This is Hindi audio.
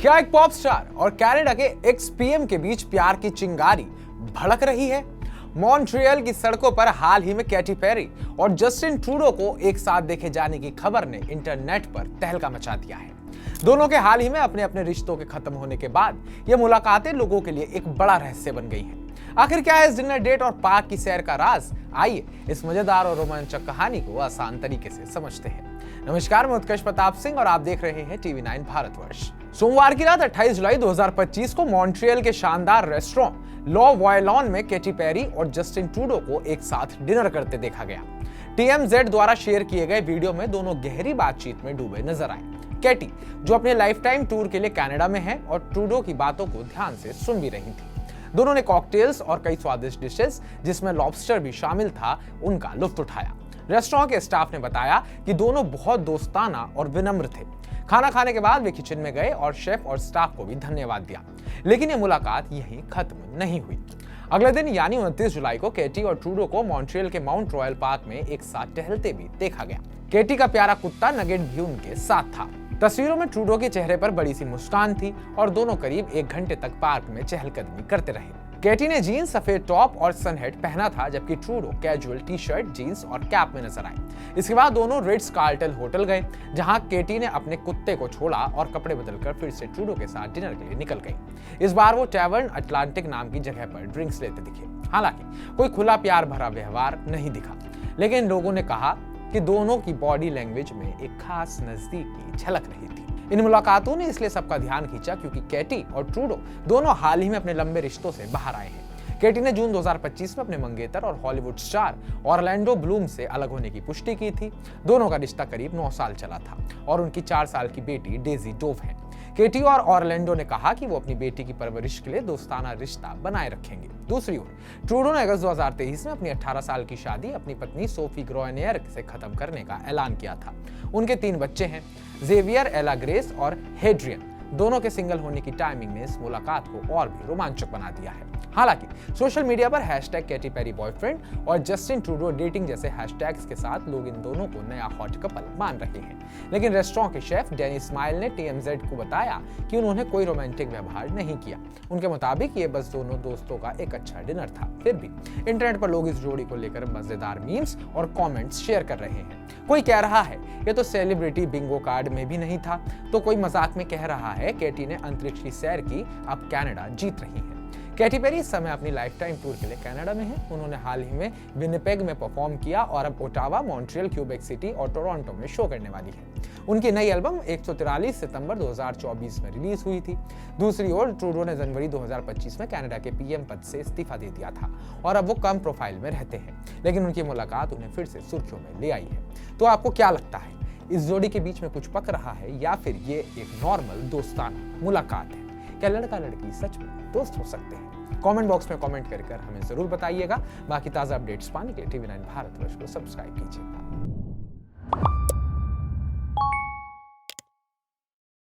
क्या एक पॉप स्टार और कनाडा के एक्स पीएम के बीच प्यार की चिंगारी भड़क रही है? मॉन्ट्रियल की सड़कों पर हाल ही में कैटी पेरी और जस्टिन ट्रूडो को एक साथ देखे जाने की खबर ने इंटरनेट पर तहलका मचा दिया है। दोनों के हाल ही में अपने अपने रिश्तों के खत्म होने के बाद ये मुलाकातें लोगों के लिए एक बड़ा रहस्य बन गई हैं। आखिर क्या है इस डिनर डेट और पाक की सैर का राज? आइए इस मजेदार और रोमांचक कहानी को आसान तरीके से समझते हैं। नमस्कार, मैं उत्कर्ष प्रताप सिंह और आप देख रहे हैं टीवी9 भारतवर्ष। सोमवार की रात 28 जुलाई 2025 को मॉन्ट्रियल के शानदार रेस्टोरेंट लॉ वॉयलॉन में कैटी पेरी और जस्टिन ट्रूडो को एक साथ डिनर करते देखा गया। TMZ द्वारा शेयर किए गए वीडियो में दोनों गहरी बातचीत में डूबे नजर आए। कैटी, जो अपने लाइफ टाइम टूर के लिए कनाडा में है, और ट्रूडो की बातों को ध्यान से सुन भी रही थी। दोनों ने कॉकटेल्स और कई स्वादिष्ट डिशेस, जिसमें लॉबस्टर भी शामिल था, उनका लुत्फ उठाया। रेस्टोरेंट के स्टाफ ने बताया कि दोनों बहुत दोस्ताना और विनम्र थे। खाना खाने के बाद वे किचन में गए और शेफ और स्टाफ को भी धन्यवाद दिया। लेकिन ये मुलाकात यहीं खत्म नहीं हुई। अगले दिन यानी 29 जुलाई को कैटी और ट्रूडो को मॉन्ट्रियल के माउंट रॉयल पार्क में एक साथ टहलते भी देखा गया। कैटी का प्यारा कुत्ता नगेट भी उनके साथ था। तस्वीरों में ट्रूडो के चेहरे पर बड़ी सी मुस्कान थी और दोनों करीब 1 घंटे तक पार्क में चहलकदमी करते रहे। कैटी ने जीन्स, सफेद टॉप और सनहेड पहना था, जबकि ट्रूडो कैजुअल टी-शर्ट, जीन्स और कैप में नजर आए। इसके बाद दोनों रिट्ज कार्लटन होटल गए, जहां कैटी ने अपने कुत्ते को छोड़ा और कपड़े बदलकर फिर से ट्रूडो के साथ डिनर के लिए निकल गई। इस बार वो टैवर्न अटलांटिक नाम की जगह पर ड्रिंक्स लेते दिखे। हालांकि कोई खुला प्यार भरा व्यवहार नहीं दिखा, लेकिन लोगों ने कहा कि दोनों की बॉडी लैंग्वेज में एक खास नजदीकी झलक रही थी। इन मुलाकातों ने इसलिए सबका ध्यान खींचा क्योंकि कैटी और ट्रूडो दोनों हाल ही में अपने लंबे रिश्तों से बाहर आए हैं। कैटी ने जून 2025 में अपने मंगेतर और हॉलीवुड स्टार ऑरलैंडो ब्लूम से अलग होने की पुष्टि की थी। दोनों का रिश्ता करीब 9 साल चला था और उनकी 4 साल की बेटी डेजी डोव है। कैटी और ऑरलैंडो ने कहा कि वो अपनी बेटी की परवरिश के लिए दोस्ताना रिश्ता बनाए रखेंगे। दूसरी ओर ट्रूडो ने अगस्त 2023 में अपनी 18 साल की शादी अपनी पत्नी सोफी ग्रोयनियर से खत्म करने का ऐलान किया था। उनके 3 बच्चे हैं, जेवियर, एला ग्रेस और हेड्रियन। दोनों के सिंगल होने की टाइमिंग ने इस मुलाकात को और भी रोमांचक बना दिया है। हालांकि सोशल मीडिया पर कैटी पेरी बॉयफ्रेंड और जस्टिन ट्रूडो डेटिंग जैसे हैशटैग्स के साथ लोग इन दोनों को नया हॉट कपल मान रहे हैं। लेकिन रेस्टोरेंट के शेफ डैनी स्माइल ने TMZ को बताया कि उन्होंने कोई रोमांटिक व्यवहार नहीं किया। उनके मुताबिक ये बस दोनों दोस्तों का एक अच्छा डिनर था। फिर भी इंटरनेट पर लोग इस जोड़ी को लेकर मजेदार मीम्स और कॉमेंट्स शेयर कर रहे हैं। कोई कह रहा है ये तो सेलिब्रिटी बिंगो कार्ड में भी नहीं था, तो कोई मजाक में कह रहा है कैटी ने अंतरिक्ष की सैर की, अब कनाडा जीत रही है। कैटी पेरी इस समय अपनी लाइफ टाइम टूर के लिए कनाडा में है। उन्होंने हाल ही में विनिपेग में परफॉर्म किया और अब ओटावा, मॉन्ट्रियल, क्यूबेक सिटी और टोरंटो में शो करने वाली है। उनकी नई एल्बम 143 सितंबर 2024 में रिलीज हुई थी। दूसरी ओर ट्रूडो ने जनवरी 2025 में कनाडा के पीएम पद से इस्तीफा दे दिया था और अब वो कम प्रोफाइल में रहते हैं, लेकिन उनकी मुलाकात उन्हें फिर से सुर्खियों में ले आई है। तो आपको क्या लगता है, इस जोड़ी के बीच में कुछ पक रहा है या फिर ये एक नॉर्मल दोस्ताना मुलाकात है? क्या लड़का लड़की सच में दोस्त हो सकते हैं? कमेंट बॉक्स में कमेंट कर हमें जरूर बताइएगा। बाकी ताजा अपडेट्स पाने के लिए टीवी9 भारतवर्ष को सब्सक्राइब कीजिएगा।